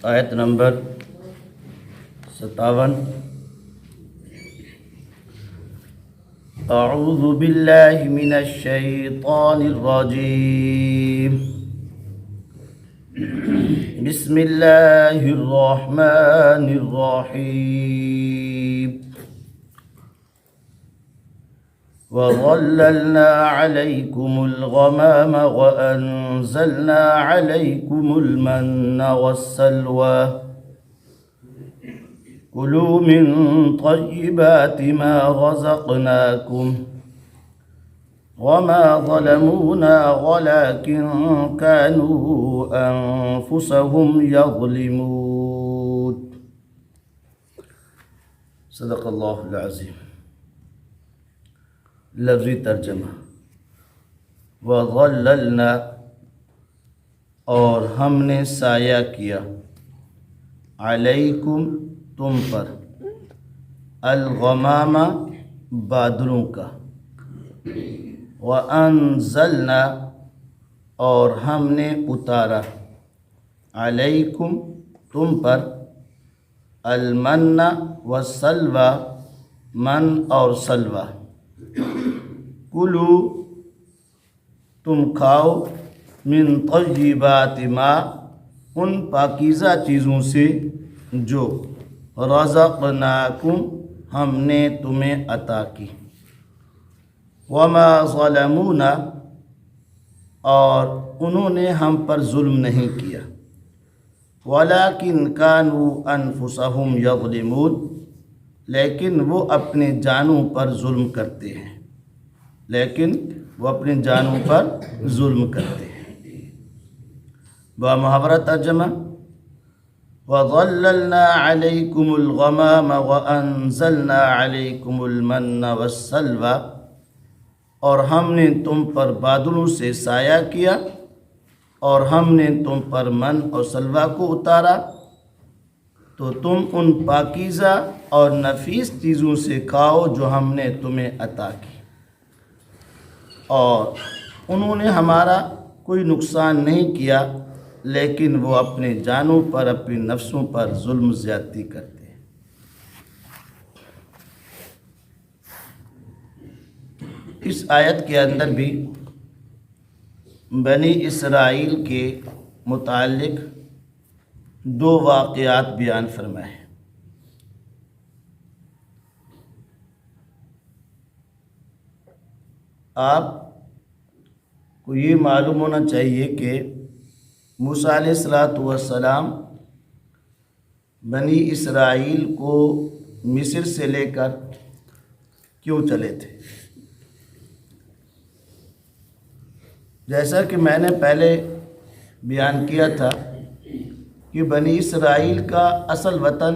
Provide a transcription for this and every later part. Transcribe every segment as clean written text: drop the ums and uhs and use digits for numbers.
آیت نمبر 57۔ اعوذ باللہ من الشیطان الرجیم، بسم اللہ الرحمن الرحیم۔ وَظَلَّلْنَا عَلَيْكُمُ الْغَمَامَ وَأَنزَلْنَا عَلَيْكُمُ الْمَنَّ وَالسَّلْوَىٰ كُلُوا مِن طَيِّبَاتِ مَا رَزَقْنَاكُمْ وَمَا ظَلَمُونَا وَلَٰكِن كَانُوا أَنفُسَهُمْ يَظْلِمُونَ۔ صدق اللہ العظیم۔ لفظی ترجمہ، وَظَلَّلْنَا، اور ہم نے سایہ کیا، علیکم، تم پر، الغمام، بادلوں کا، وَأَنزَلْنَا، اور ہم نے اتارا، علیکم، تم پر، المن والسلوى، من اور سلوى، کلو، تم کھاؤ، من طیبات ما، ان پاکیزہ چیزوں سے جو رزقناکم، ہم نے تمہیں عطا کی، وما ظلمونا، اور انہوں نے ہم پر ظلم نہیں کیا، ولیکن کانوا انفسہم یظلمون، لیکن وہ اپنے جانوں پر ظلم کرتے ہیں، بمحاورہ ترجمہ، وَظَلَّلْنَا عَلَيْكُمُ الْغَمَامَ وَأَنزَلْنَا عَلَيْكُمُ الْمَنَّ وَالسَّلْوَىٰ، اور ہم نے تم پر بادلوں سے سایہ کیا، اور ہم نے تم پر من اور سلویٰ کو اتارا، تو تم ان پاکیزہ اور نفیس چیزوں سے کھاؤ جو ہم نے تمہیں عطا کی، اور انہوں نے ہمارا کوئی نقصان نہیں کیا، لیکن وہ اپنے جانوں پر، اپنی نفسوں پر ظلم زیادتی کرتے ہیں۔ اس آیت کے اندر بھی بنی اسرائیل کے متعلق دو واقعات بیان فرمائے ہیں۔ آپ کو یہ معلوم ہونا چاہیے کہ موسیٰ علیہ السلام بنی اسرائیل کو مصر سے لے کر کیوں چلے تھے؟ جیسا کہ میں نے پہلے بیان کیا تھا کہ بنی اسرائیل کا اصل وطن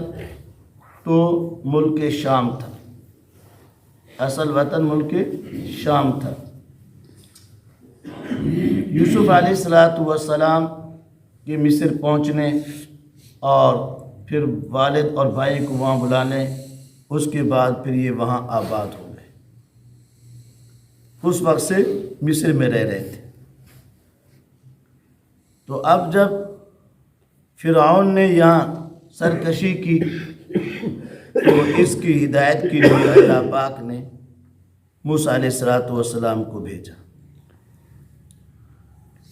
تو ملک شام تھا، یوسف علیہ السلام کے مصر پہنچنے اور پھر والد اور بھائی کو وہاں بلانے، اس کے بعد پھر یہ وہاں آباد ہو گئے، اس وقت سے مصر میں رہ رہے تھے۔ تو اب جب فرعون نے یہاں سرکشی کی تو اس کی ہدایت کے لیے اللہ پاک نے موسیٰ علیہ السلام کو بھیجا۔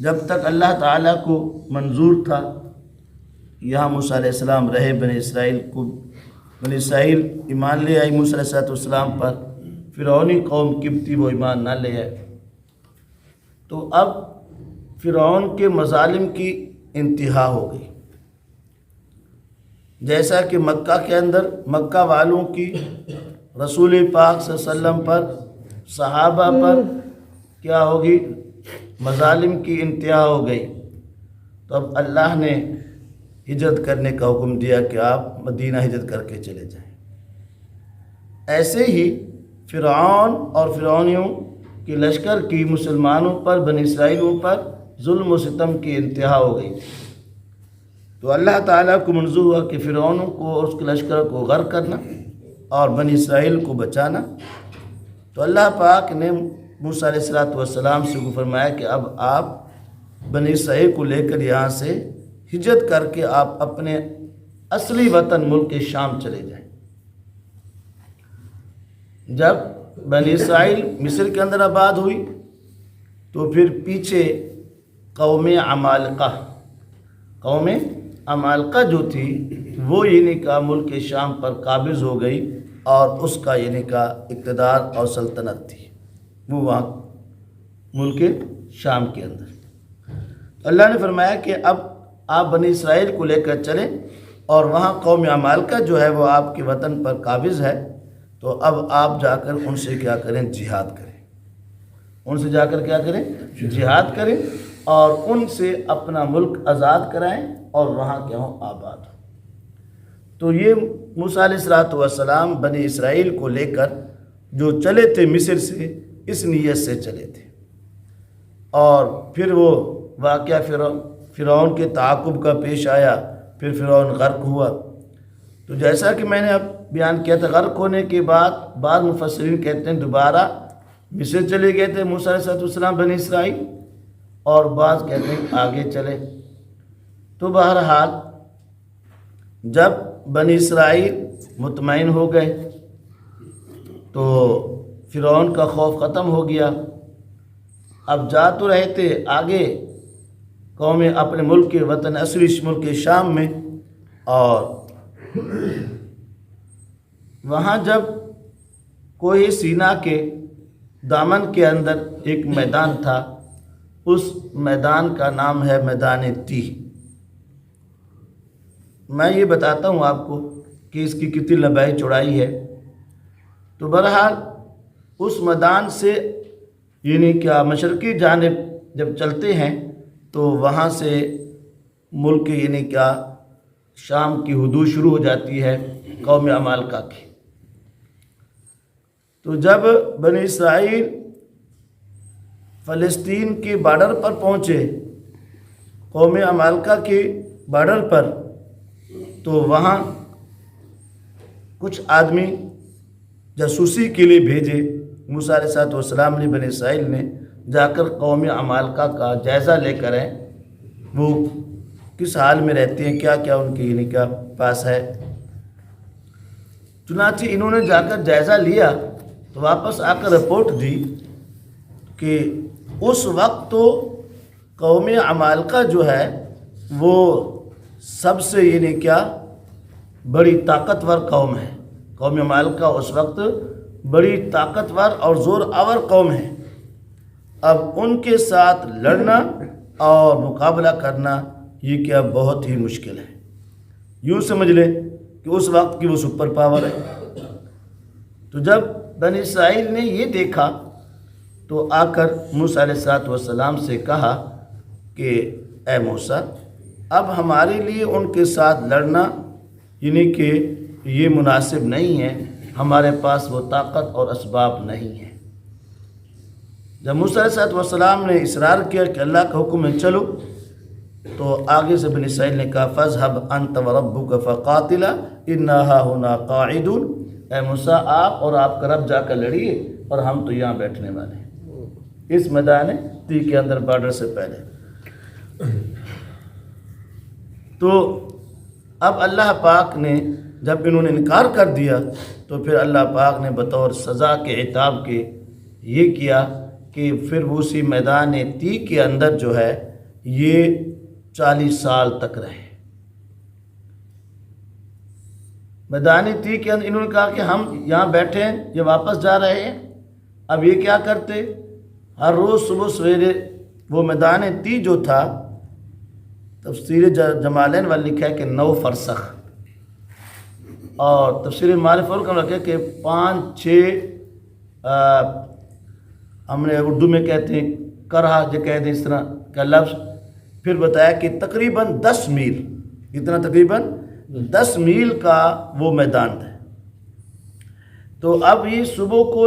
جب تک اللہ تعالیٰ کو منظور تھا یہاں موسیٰ علیہ السلام رہے، بنی اسرائیل ایمان لے آئی موسیٰ علیہ السلام پر، فرعونی قوم قبطی وہ ایمان نہ لے آئے، تو اب فرعون کے مظالم کی انتہا ہو گئی۔ جیسا کہ مکہ کے اندر مکہ والوں کی رسول پاک صلی اللہ علیہ وسلم پر، صحابہ پر کیا ہوگی؟ مظالم کی انتہا ہو گئی، تو اب اللہ نے ہجرت کرنے کا حکم دیا کہ آپ مدینہ ہجرت کر کے چلے جائیں۔ ایسے ہی فرعون اور فرعونیوں کی لشکر کی مسلمانوں پر، بنی اسرائیلوں پر ظلم و ستم کی انتہا ہو گئی، تو اللہ تعالیٰ کو منظور ہوا کہ فرعونوں کو اور اس کے لشکر کو غرق کرنا اور بنی اسرائیل کو بچانا۔ تو اللہ پاک نے موسیٰ علیہ السلام سے فرمایا کہ اب آپ بنی اسرائیل کو لے کر یہاں سے ہجرت کر کے آپ اپنے اصلی وطن ملک شام چلے جائیں۔ جب بنی اسرائیل مصر کے اندر آباد ہوئی تو پھر پیچھے قوم عمالقہ جو تھی وہ یعنی کا ملک شام پر قابض ہو گئی، اور اس کا یعنی کا اقتدار اور سلطنت تھی وہ وہاں ملک شام کے اندر۔ اللہ نے فرمایا کہ اب آپ بنی اسرائیل کو لے کر چلیں، اور وہاں قوم عمالقہ جو ہے وہ آپ کے وطن پر قابض ہے، تو اب آپ جا کر ان سے کیا کریں؟ جہاد کریں۔ ان سے جا کر کیا کریں؟ جہاد کریں، اور ان سے اپنا ملک آزاد کرائیں، اور وہاں کیا ہوں؟ آباد ہوں۔ تو یہ موسیٰ علیہ السلام بنی اسرائیل کو لے کر جو چلے تھے مصر سے، اس نیت سے چلے تھے، اور پھر وہ واقعہ فرعون کے تعاقب کا پیش آیا، پھر فرعون غرق ہوا۔ تو جیسا کہ میں نے اب بیان کیا تھا، غرق ہونے کے بعد بعض مفسرین کہتے ہیں دوبارہ مصر چلے گئے تھے موسیٰ علیہ السلام بنی اسرائیل، اور بعض کہتے ہیں آگے چلے۔ تو بہرحال جب بنی اسرائیل مطمئن ہو گئے تو فرعون کا خوف ختم ہو گیا۔ اب جا تو رہے تھے آگے قوم اپنے ملک کے وطن اصلی ملک شام میں، اور وہاں جب کوہ سینا کے دامن کے اندر ایک میدان تھا، اس میدان کا نام ہے میدان تیہ۔ میں یہ بتاتا ہوں آپ کو کہ اس کی کتنی لمبائی چوڑائی ہے۔ تو بہرحال اس میدان سے یعنی کیا مشرقی جانب جب چلتے ہیں تو وہاں سے ملک یعنی کیا شام کی حدود شروع ہو جاتی ہے قوم عمالقہ کی۔ تو جب بنی اسرائیل فلسطین کے بارڈر پر پہنچے، قوم عمالقہ کے بارڈر پر، تو وہاں کچھ آدمی جاسوسی کے لیے بھیجے موسیٰ علیہ السلام نے، بنی اسرائیل نے جا کر قوم عمالقہ کا جائزہ لے کر آئیں، وہ کس حال میں رہتے ہیں، کیا کیا ان کی یعنی کیا پاس ہے۔ چنانچہ انہوں نے جا کر جائزہ لیا تو واپس آ کر رپورٹ دی کہ اس وقت تو قوم عمالقہ جو ہے وہ سب سے یعنی کیا بڑی طاقتور قوم ہے۔ قوم عمالقہ اس وقت بڑی طاقتور اور زور آور قوم ہے۔ اب ان کے ساتھ لڑنا اور مقابلہ کرنا یہ کیا بہت ہی مشکل ہے۔ یوں سمجھ لیں کہ اس وقت کی وہ سپر پاور ہے۔ تو جب بنی اسرائیل نے یہ دیکھا تو آ کر موسیٰ علیہ السلام سے کہا کہ اے موسیٰ، اب ہمارے لیے ان کے ساتھ لڑنا یعنی کہ یہ مناسب نہیں ہے، ہمارے پاس وہ طاقت اور اسباب نہیں ہے۔ جب موسیٰ علیہ السلام نے اصرار کیا کہ اللہ کا حکم ہے چلو، تو آگے سے بنی اسرائیل نے کہا فَاذْهَبْ أَنْتَ وَرَبُّكَ فَقَاتِلَا إِنَّا هَاهُنَا قَاعِدُونَ۔ اے موسیٰ، آپ اور آپ کا رب جا کر لڑیے، اور ہم تو یہاں بیٹھنے والے ہیں، اس میدان تی کے اندر بارڈر سے پہلے۔ تو اب اللہ پاک نے جب انہوں نے انکار کر دیا تو پھر اللہ پاک نے بطور سزا کے عتاب کے یہ کیا کہ پھر وہ اسی میدان تی کے اندر جو ہے یہ 40 سال تک رہے۔ میدان تی کے اندر انہوں نے کہا کہ ہم یہاں بیٹھے ہیں، یہ واپس جا رہے ہیں۔ اب یہ کیا کرتے؟ ہر روز صبح سویرے وہ میدان تی جو تھا، تفسیر جمالین والی لکھا ہے کہ 9 فرسخ، اور تفسیر معارف اور کا لکھا ہے کہ 5-6 ہم نے اردو میں کہتے ہیں کرہا جو کہتے ہیں اس طرح کا لفظ، پھر بتایا کہ تقریباً 10 میل، اتنا تقریباً 10 میل کا وہ میدان تھا۔ تو اب یہ صبح کو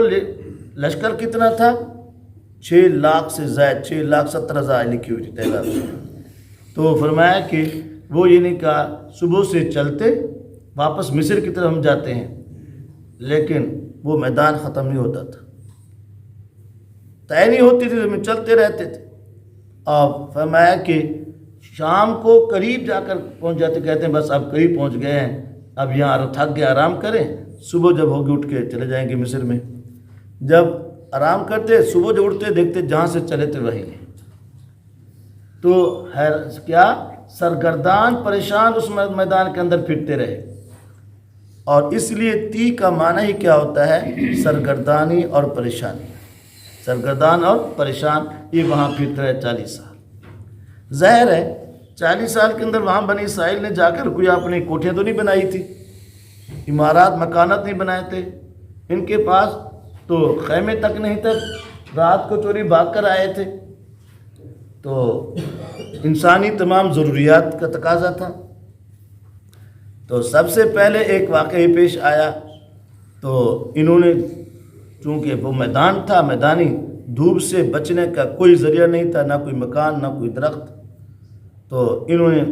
لشکر کتنا تھا؟ 6 لاکھ سے زائد، 6,70,000 لکھی ہوئی تھی تعداد۔ تو فرمایا کہ وہ یعنی کہ صبح سے چلتے واپس مصر کی طرف ہم جاتے ہیں، لیکن وہ میدان ختم نہیں ہوتا تھا، طے نہیں ہوتی تھی، ہم چلتے رہتے تھے۔ اور فرمایا کہ شام کو قریب جا کر پہنچ جاتے، کہتے ہیں بس اب قریب پہنچ گئے ہیں، اب یہاں تھک گئے، آرام کریں، صبح جب ہوگی اٹھ کے چلے جائیں گے مصر میں۔ جب آرام کرتے، صبح جب اٹھتے دیکھتے جہاں سے چلے تھے وہیں ہیں، تو کیا سرگردان پریشان اس میدان کے اندر پھرتے رہے۔ اور اس لیے تی کا معنی ہی کیا ہوتا ہے؟ سرگردانی اور پریشانی، سرگردان اور پریشان، یہ وہاں پھرتے رہے 40 سال۔ ظاہر ہے 40 سال کے اندر وہاں بنی اسرائیل نے جا کر کوئی اپنی کوٹھیاں تو نہیں بنائی تھی، عمارات مکانات نہیں بنائے تھے، ان کے پاس تو خیمے تک نہیں تھے، رات کو چوری بھاگ کر آئے تھے، تو انسانی تمام ضروریات کا تقاضا تھا۔ تو سب سے پہلے ایک واقعہ پیش آیا، تو انہوں نے چونکہ وہ میدان تھا، میدانی دھوپ سے بچنے کا کوئی ذریعہ نہیں تھا، نہ کوئی مکان نہ کوئی درخت، تو انہوں نے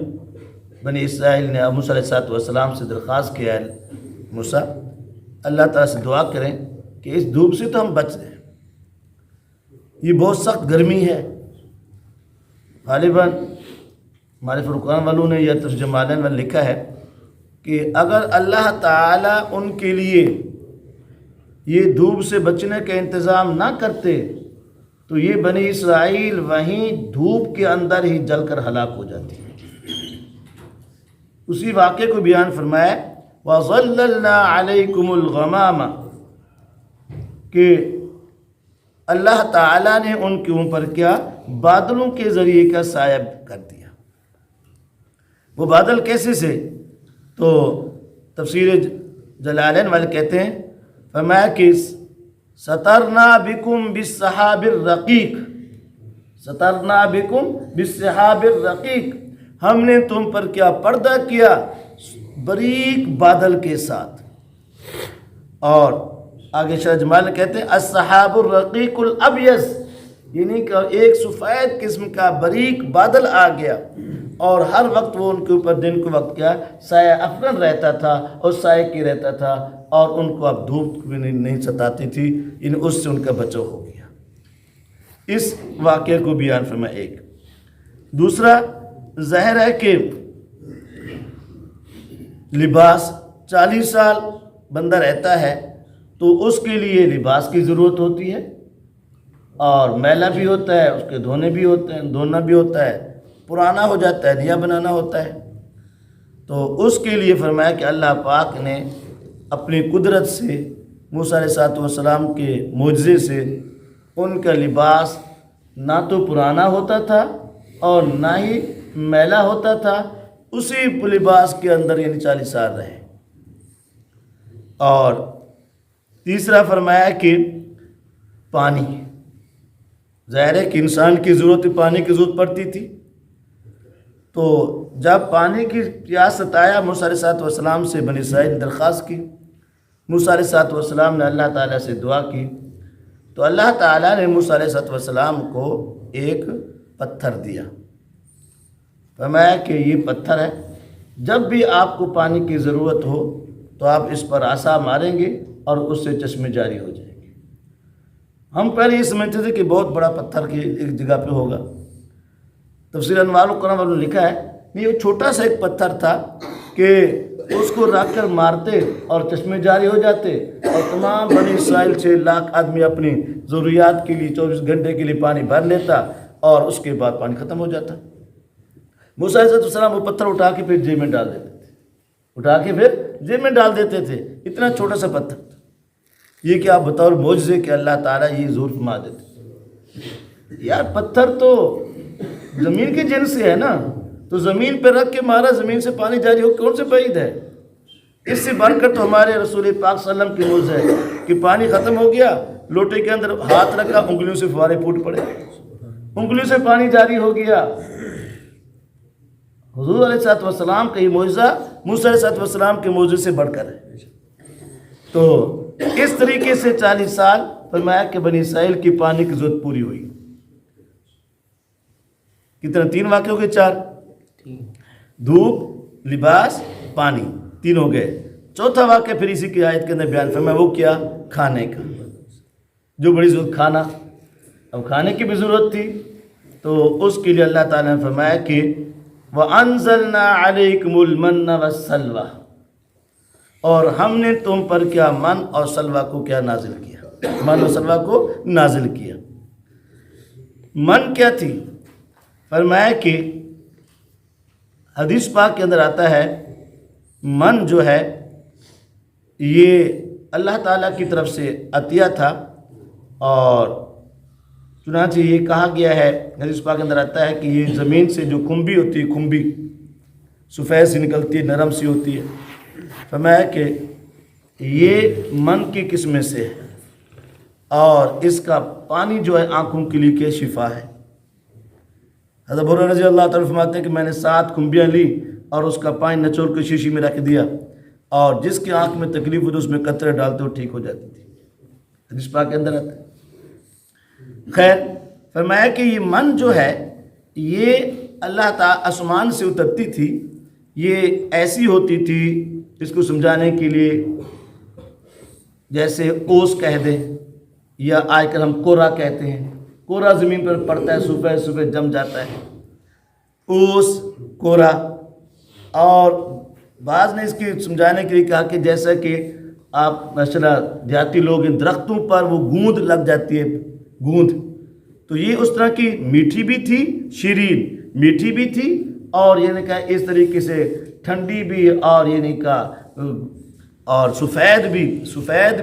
بنی اسرائیل نے موسیٰ علیہ السلام سے درخواست کیا، موسیٰ اللہ تعالیٰ سے دعا کریں کہ اس دھوپ سے تو ہم بچ جائیں، یہ بہت سخت گرمی ہے۔ غالباً ہمارے فرقان والوں نے یا ترجمانین میں لکھا ہے کہ اگر اللہ تعالیٰ ان کے لیے یہ دھوپ سے بچنے کا انتظام نہ کرتے تو یہ بنی اسرائیل وہیں دھوپ کے اندر ہی جل کر ہلاک ہو جاتی ہے۔ اسی واقعے کو بیان فرمایا وَظَلَّلْنَا عَلَيْكُمُ الْغَمَامَ، کہ اللہ تعالیٰ نے ان کے اوپر کیا؟ بادلوں کے ذریعے کا سایہ کر دیا۔ وہ بادل کیسے سے؟ تو تفسیر جلالین والے کہتے ہیں فرمایا کہ سطرنا بکم بالسحاب الرقیق، سطرنا بکم بالسحاب الرقیق، ہم نے تم پر کیا؟ پردہ کیا باریک بادل کے ساتھ۔ اور آگے شاہ جمال کہتے ہیں السحاب الرقیق الابیض، یعنی کہ ایک سفید قسم کا باریک بادل آ گیا، اور ہر وقت وہ ان کے اوپر دن کے وقت کیا؟ سایہ افغن رہتا تھا اور سایہ کی رہتا تھا، اور ان کو اب دھوپ بھی نہیں ستاتی تھی، یعنی اس سے ان کا بچاؤ ہو گیا۔ اس واقعے کو بیان فرمایا۔ ایک دوسرا ظاہر ہے کہ لباس 40 سال بندہ رہتا ہے تو اس کے لیے لباس کی ضرورت ہوتی ہے، اور میلا بھی ہوتا ہے، اس کے دھونا بھی ہوتا ہے، پرانا ہو جاتا ہے، نیا بنانا ہوتا ہے۔ تو اس کے لیے فرمایا کہ اللہ پاک نے اپنی قدرت سے موسیٰ علیہ السلام کے معجزے سے ان کا لباس نہ تو پرانا ہوتا تھا اور نہ ہی میلا ہوتا تھا، اسی لباس کے اندر یعنی 40 سال رہے۔ اور تیسرا فرمایا کہ پانی، ظاہر ہے کہ انسان کی ضرورت پانی کی ضرورت پڑتی تھی، تو جب پانی کی پیاس ستایا موسیٰ علیہ السلام سے بنی اسرائیل نے درخواست کی، موسیٰ علیہ السلام نے اللہ تعالیٰ سے دعا کی، تو اللہ تعالیٰ نے موسیٰ علیہ السلام کو ایک پتھر دیا، فرمایا کہ یہ پتھر ہے، جب بھی آپ کو پانی کی ضرورت ہو تو آپ اس پر عصا ماریں گے اور اس سے چشمے جاری ہو جائیں گے۔ ہم پہلے یہ سمجھتے تھے کہ بہت بڑا پتھر کی ایک جگہ پہ ہوگا، تفسیر انوار القرآن والوں نے لکھا ہے نہیں، وہ چھوٹا سا ایک پتھر تھا کہ اس کو رکھ کر مارتے اور چشمے جاری ہو جاتے، اور تمام بنی اسرائیل 6 لاکھ آدمی اپنی ضروریات کے لیے 24 گھنٹے کے لیے پانی بھر لیتا، اور اس کے بعد پانی ختم ہو جاتا۔ موسیٰ علیہ السلام وہ پتھر اٹھا کے پھر جیب میں ڈال دیتے تھے، اٹھا کے پھر جیب میں ڈال دیتے تھے، اتنا چھوٹا سا پتھر تھا۔ یہ کہ آپ بطور معجزے کہ اللہ تعالیٰ یہ ظہور فرما دیتے۔ یار پتھر تو زمین کی جنس سے ہے نا، تو زمین پہ رکھ کے مارا، زمین سے پانی جاری ہو، کون سے بعید ہے؟ اس سے بڑھ کر تو ہمارے رسول پاک صلی اللہ علیہ وسلم کی معجزہ ہے کہ پانی ختم ہو گیا، لوٹے کے اندر ہاتھ رکھا، انگلیوں سے فوارے پھوٹ پڑے، انگلیوں سے پانی جاری ہو گیا۔ حضور علیہ السلام کا یہ معجزہ موسیٰ علیہ السلام کے معجزے سے بڑھ کر ہے۔ تو اس طریقے سے 40 سال فرمایا کہ بنی اسرائیل کی پانی کی ضرورت پوری ہوئی۔ کتنا؟ 3 واقعے ہو گئے، 4، دھوپ، لباس، پانی، 3 ہو گئے۔ چوتھا واقعہ پھر اسی کی آیت کے اندر بیان فرمایا، وہ کیا؟ کھانے کا، جو بڑی ضرورت کھانا، اب کھانے کی بھی ضرورت تھی، تو اس کے لیے اللہ تعالیٰ نے فرمایا کہ وَأَنزَلْنَا عَلَيْكُمُ الْمَنَّ وَالسَّلْوَىٰ، اور ہم نے تم پر کیا من اور سلوہ کو کیا نازل کیا، من اور سلوہ کو نازل کیا۔ من کیا تھی؟ فرمایا کہ حدیث پاک کے اندر آتا ہے من جو ہے یہ اللہ تعالیٰ کی طرف سے عطیہ تھا، اور چنانچہ یہ کہا گیا ہے، حدیث پاک کے اندر آتا ہے کہ یہ زمین سے جو کھمبی ہوتی ہے، کھمبی سفید سی نکلتی ہے، نرم سی ہوتی ہے، فرمایا کہ یہ من کی قسم سے ہے، اور اس کا پانی جو ہے آنکھوں کے لیے کہ شفا ہے۔ حضرت ابو ہریرہ رضی اللہ تعالیٰ فرماتے ہیں کہ میں نے 7 کھمبیاں لی اور اس کا پانی نچوڑ کے شیشی میں رکھ دیا، اور جس کی آنکھ میں تکلیف ہوتی اس میں قطرے ڈالتے وہ ٹھیک ہو جاتی تھی۔ حدیث پاک کے اندر آتا ہے۔ خیر، فرمایا کہ یہ من جو ہے یہ اللہ تعالیٰ آسمان سے اترتی تھی، یہ ایسی ہوتی تھی، اس کو سمجھانے کے لیے جیسے اوس کہہ دیں، یا آج کل ہم کورا کہتے ہیں، کورا زمین پر پڑتا ہے، صبح صبح جم جاتا ہے، اوس، کورا۔ اور بعض نے اس کی سمجھانے کے لیے کہا کہ جیسا کہ آپ ماشاءاللہ دیہاتی لوگ ہیں، درختوں پر وہ گوند لگ جاتی ہے، گوند، تو یہ اس طرح کی میٹھی بھی تھی، شیرین میٹھی بھی تھی، اور یہ نے کہا اس طریقے سے ٹھنڈی بھی، اور یہ نہیں کہا اور سفید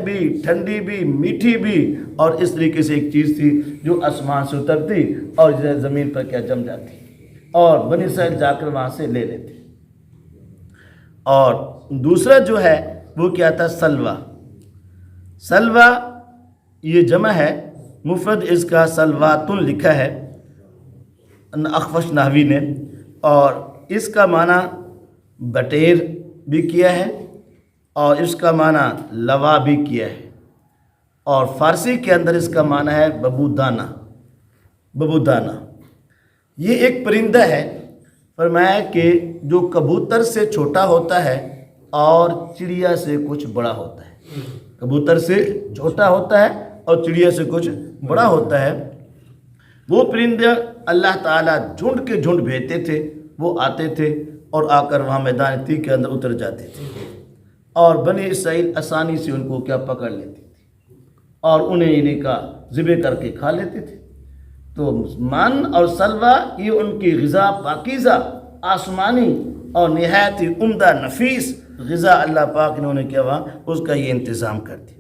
بھی، ٹھنڈی بھی، میٹھی بھی، اور اس طریقے سے ایک چیز تھی جو آسمان سے اترتی اور زمین پر کیا جم جاتی، اور بنی اسرائیل جا کر وہاں سے لے لیتے۔ اور دوسرا جو ہے وہ کیا تھا؟ سلوہ۔ سلوہ یہ جمع ہے، مفرد اس کا سلواتن لکھا ہے اخفش نحوی نے، اور اس کا معنی بٹیر بھی کیا ہے، اور اس کا معنی لوا بھی کیا ہے، اور فارسی کے اندر اس کا معنی ہے ببودانہ، ببودانہ۔ یہ ایک پرندہ ہے، فرمایا کہ جو کبوتر سے چھوٹا ہوتا ہے اور چڑیا سے کچھ بڑا ہوتا ہے، کبوتر سے چھوٹا ہوتا ہے اور چڑیا سے کچھ بڑا ہوتا ہے۔ وہ پرندے اللہ تعالیٰ جھنڈ کے جھنڈ بھیجتے تھے، وہ آتے تھے اور آ کر وہاں میدان تیغ کے اندر اتر جاتے تھے، اور بنی اسرائیل آسانی سے ان کو کیا پکڑ لیتی تھی اور انہیں کا ذبح کر کے کھا لیتے تھے۔ تو من اور سلوہ یہ ان کی غذا پاکیزہ، آسمانی اور نہایت عمدہ نفیس غذا اللہ پاک نے انہیں کیا وہاں اس کا یہ انتظام کر دیا۔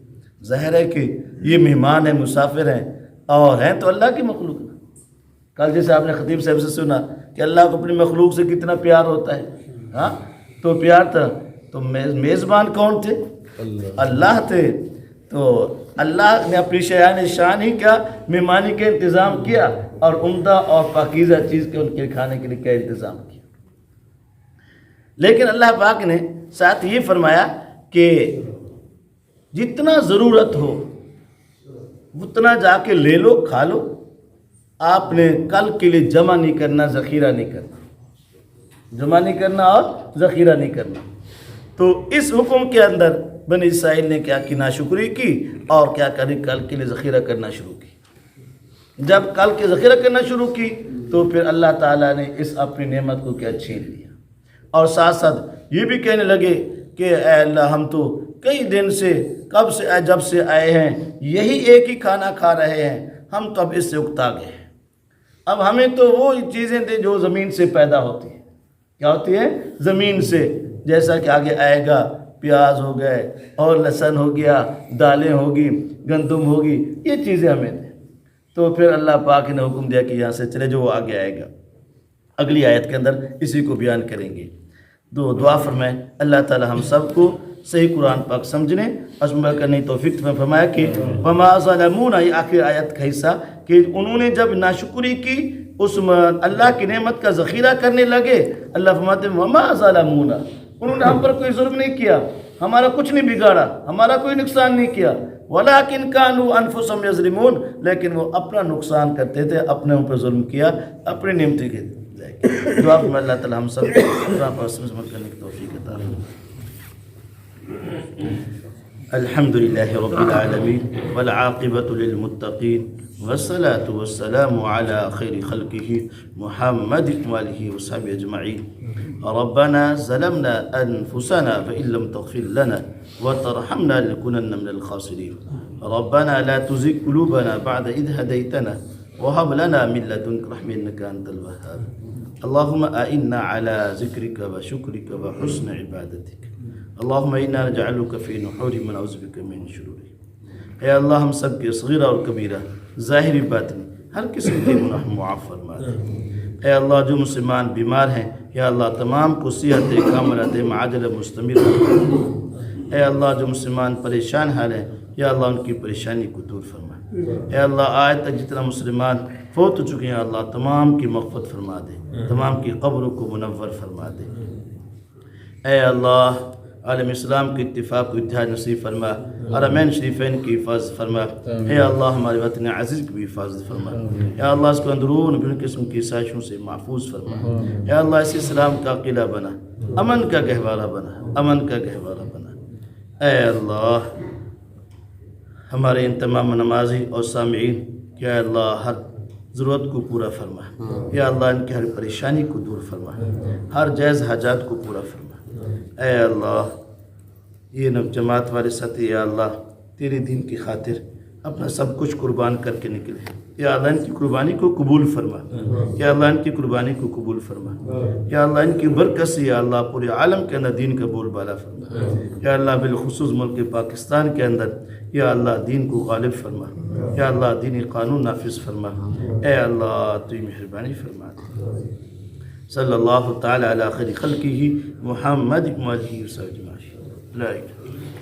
ظاہر ہے کہ یہ مہمان ہیں، مسافر ہیں، اور ہیں تو اللہ کی مخلوق۔ کل جیسے آپ نے خطیب صاحب سے سنا کہ اللہ کو اپنی مخلوق سے کتنا پیار ہوتا ہے، ہاں تو پیار تھا، تو میزبان کون تھے؟ اللہ تھے۔ تو اللہ نے اپنی شایان شان ہی کیا مہمانی کا انتظام کیا، اور عمدہ اور پاکیزہ چیز کے ان کے کھانے کے لیے کیا انتظام کیا۔ لیکن اللہ پاک نے ساتھ یہ فرمایا کہ جتنا ضرورت ہو اتنا جا کے لے لو، کھا لو، آپ نے کل کے لیے جمع نہیں کرنا، ذخیرہ نہیں کرنا، جمع نہیں کرنا اور ذخیرہ نہیں کرنا۔ تو اس حکم کے اندر بنی اسرائیل نے کیا کی ناشکری کی، اور کیا کری کل کے لیے ذخیرہ کرنا شروع کی۔ جب کل کے ذخیرہ کرنا شروع کی تو پھر اللہ تعالیٰ نے اس اپنی نعمت کو کیا چھین لیا، اور ساتھ ساتھ یہ بھی کہنے لگے کہ اے اللہ ہم تو کئی دن سے جب سے آئے ہیں یہی ایک ہی کھانا کھا رہے ہیں، ہم تو اب اس سے اکتا گئے ہیں، اب ہمیں تو وہ چیزیں دیں جو زمین سے پیدا ہوتی ہیں۔ کیا ہوتی ہے؟ زمین سے، جیسا کہ آگے آئے گا، پیاز ہو گئے اور لہسن ہو گیا، دالیں ہوگی، گندم ہوگی، یہ چیزیں ہمیں دیں۔ تو پھر اللہ پاک نے حکم دیا کہ یہاں سے چلے جو وہ آگے آئے گا، اگلی آیت کے اندر اسی کو بیان کریں گے۔ تو دعا فرمائیں اللہ تعالی ہم سب کو صحیح قرآن پاک سمجھنے اور عمل کرنے کی توفیق فرمایا کہ وما ظلمونا، یہ آخر آیت کا حصہ کہ انہوں نے جب ناشکری کی اس اللہ کی نعمت کا ذخیرہ کرنے لگے، اللہ فرماتے ہیں وما ظلمونا، انہوں نے ہم پر کوئی ظلم نہیں کیا، ہمارا کچھ نہیں بگاڑا، ہمارا کوئی نقصان نہیں کیا، ولیکن کانوا انفسہم یظلمون، لیکن وہ اپنا نقصان کرتے تھے، اپنے اوپر ظلم کیا، اپنی نعمتیں کے دعا فرمائے اللہ تعالی ہم سب کو قرآن پر عمل کرنے کی توفیق عطا فرمائے۔ الحمد للہ رب العالمین والعاقبۃ للمتقین والصلاة والسلام على خير خلقه محمد وآله وصحبه أجمعين. ربنا ظلمنا أنفسنا فإن لم تغفر لنا وترحمنا لنكونن من الخاسرين. ربنا لا تزغ قلوبنا بعد إذ هديتنا وهب لنا من لدنك رحمة إنك أنت الوهاب. اللهم أعنا على ذكرك وشكرك وحسن عبادتك. اللهم إنا نجعلك في نحور من نعوذ بك من شرور. اے اللہ ہم سب کے صغیرہ اور کبیرہ ظاہری باطنی ہر قسم کے گناہ معاف فرما دے. اے اللہ جو مسلمان بیمار ہیں یا اللہ تمام کو صحت کاملہ عاجلہ مستمر. اے اللہ جو مسلمان پریشان حال ہیں یا اللہ ان کی پریشانی کو دور فرما. اے اللہ آج تک جتنا مسلمان فوت ہو چکے ہیں اللہ تمام کی مغفرت فرما دے, تمام کی قبروں کو منور فرما دے. اے اللہ عالم اسلام کے اتفاق و اتحاد نصیب فرما, حرمین شریفین کی حفاظت فرما. اے اللہ ہمارے وطن عزیز کی بھی حفاظت فرما. اے اللہ اس کو اندرون بن قسم کی سازشوں سے محفوظ فرما. اے اللہ اس اسلام کا قلعہ بنا, امن کا گہوارہ بنا, امن کا گہوارہ بنا. اے اللہ ہمارے ان تمام نمازی اور سامعین کہ اے اللہ ہر ضرورت کو پورا فرما. یا اللہ ان کی ہر پریشانی کو دور فرما, ہر جائز حاجات کو پورا فرما. اے اللہ یہ جماعت والے ساتھی یا اللہ تیرے دین کی خاطر اپنا سب کچھ قربان کر کے نکلے. یا اللہ ان کی قربانی کو قبول فرما. یا اللہ ان کی قربانی کو قبول فرما. یا اللہ ان کی برکت سے یا اللہ پورے عالم کے اندر دین کا بول بالا فرما. یا اللہ بالخصوص ملک پاکستان کے اندر یا اللہ دین کو غالب فرما. یا اللہ دینی قانون نافذ فرما. اے اللہ تو مہربانی فرما دے. صلی اللہ تعالی علی خیر خلقہ محمد وآلہ وصحبہ اجمعین. لا الہ الا اللہ.